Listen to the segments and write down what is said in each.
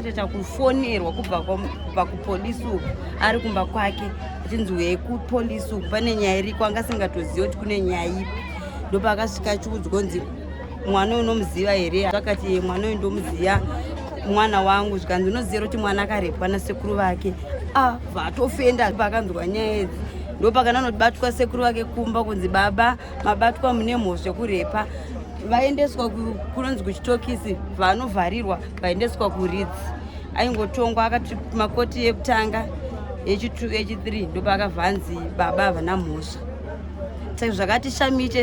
Kufonerwa kubva kupolisi uku ari kumba kwake achinzi uyai kupolisi uku pane nyaya iriko anga asingatozivi kuti kune nyaya ipi. Ndopakasvika achiudzwa kunzi mwana uyu unomuziva here. Akati mwana uyu ndomuziva, mwana wangu. Zvikanzi unoziva kuti mwana akarepwa nasekuru vake. Vatofenda pakanzwa nyaya idzi. Ndopakananobatwa sekuru vake kumba kunzi baba mabatwa mune mhosva yekurepa. Vaendeswa kunonzi kuchitokisi, vanovharirwa vaendeswa kuridzi. Aingotongwa akati makoti ekutanga echi2 echi3 ndopakabvanzi baba havana mhosva. Saka zvakatishamisa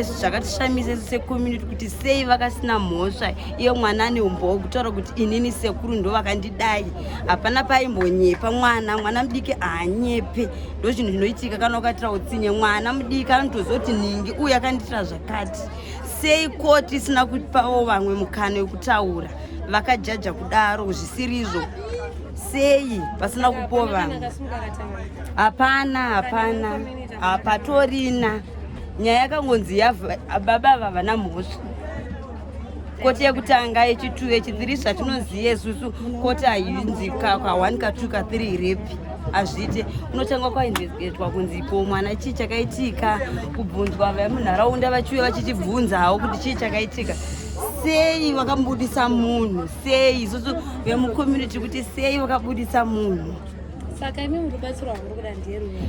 isu secommunity kuti sei vakasina mhosva. Iyo mwana ane umbo kutaura kuti inini sekuru ndo vakandidai. Hapana paimbonyepa mwana mudiki haanyepe. Ndo zvinhu zvinoitika kana ukatira utsinye mwana mudiki anotozoti ningi uyu akanditira zvakati. Sei koti isina kupawo vamwe mukana wekutaura vakajaja kudaro zvisirizvo. Sei pasina kupawo vamwe? Hapana hapatorina. Nyaya yakangonzi baba havana mhosva. Koti yekutanga echi2 echi3 zvatinoziva isusu koti hainzi ka1 ka2 ka3 repi azvite. Unotanga kwainvestigatwa kunzi ipo mwana chii chakaitika, kubvunzwa vemunharaunda vachiuya vachichibvunzawo kuti chii chakaitika. Sei vakabudisa munhu? Sei isusu vemucommunity kuti sei vakabudisa munhu? Saka imi murubatsiro rwamuri kuda nderui?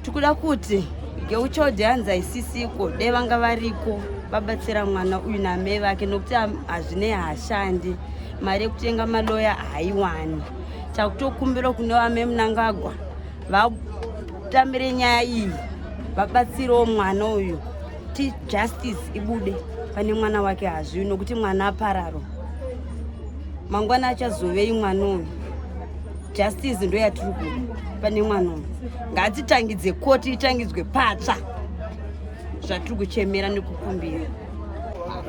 Tikuda kuti ngeuchaudhi hanzi haisisiko dai vanga variko vabatsira mwana uyu namai vake, nokuti hazvinei haashandi. Mari yekutenga maloya haiwani. Chakutokumbira kune vamai Munangagwa vatambire nyaya iyi, vabatsirewo mwana uyu kuti justice ibude pane mwana wake. Hazviwi nokuti mwana apararo. Mangwana achazovei mwana uyu? Justice ndo yatiri kuda pane mwana uyu. Ngatitangidze koti itangidzwe patsva zvatiri kuchemera nekukumbira.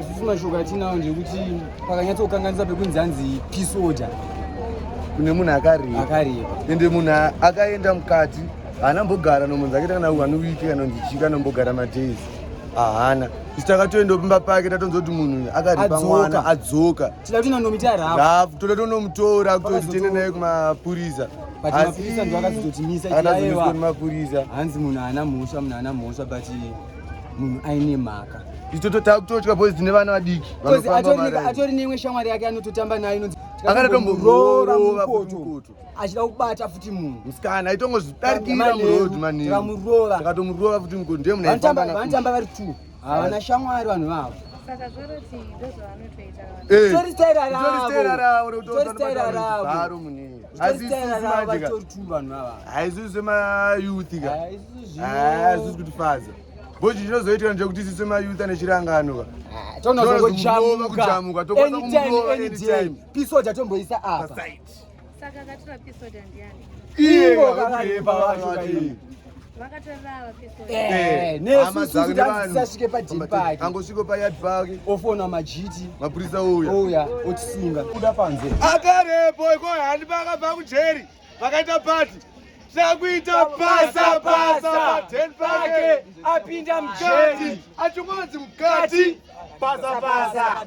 Isusu mashoko atinawo ndekuti pakanyatsokanganisa pekunzi hanzi peace order kune munhu akarepa ende munhu akaenda mukati haanambogara nomunhu akaita kana anowiki kana ndichi kanombogara madhezi hahana. Isu takatoenda pamba pake tatonzwa kuti munhu akarepa mwana adzoka. Tida kuti nanomita rafu toda tonomutora kutoti tiende naye kumapurisa. Mapurisa ndo akazotimisa akazomiswa nemapurisa. Hanzi munhu haana mhosva but munhu aine mhaka. Isu takutotya bozi tine vana vadiki. Atori neimwe shamwari yake anototamba nayo inonzi akatomboroora mukoto achida kubata futi munhu musikana aitongozvidarikira murodhi manini. Tikamurova takatomurova futi mukoto ndiye munhu aifamba naye. Vanotamba vari 2 havana shamwari vanhu vavo. Saka zvoroti ndozvavanotoita haizvisi semayouth ka haizvisi kuti faza bochi chinozoitira ndechekuti isi semayouth anechirangano tonazokujamuka anytime pisoja tomboisa apa. Saka katora pisoja ndiani? Ivo kakarepa vacho vakatorava nesusu tasvike padhiri pake angosvika payadi pake ofona majiti mapurisa ouya otisunga kuda panze akarepo iko handi pakabva kujeri vakaita pati sakuita pasa padheni pake apinda mujeri achingonzi mukati pasa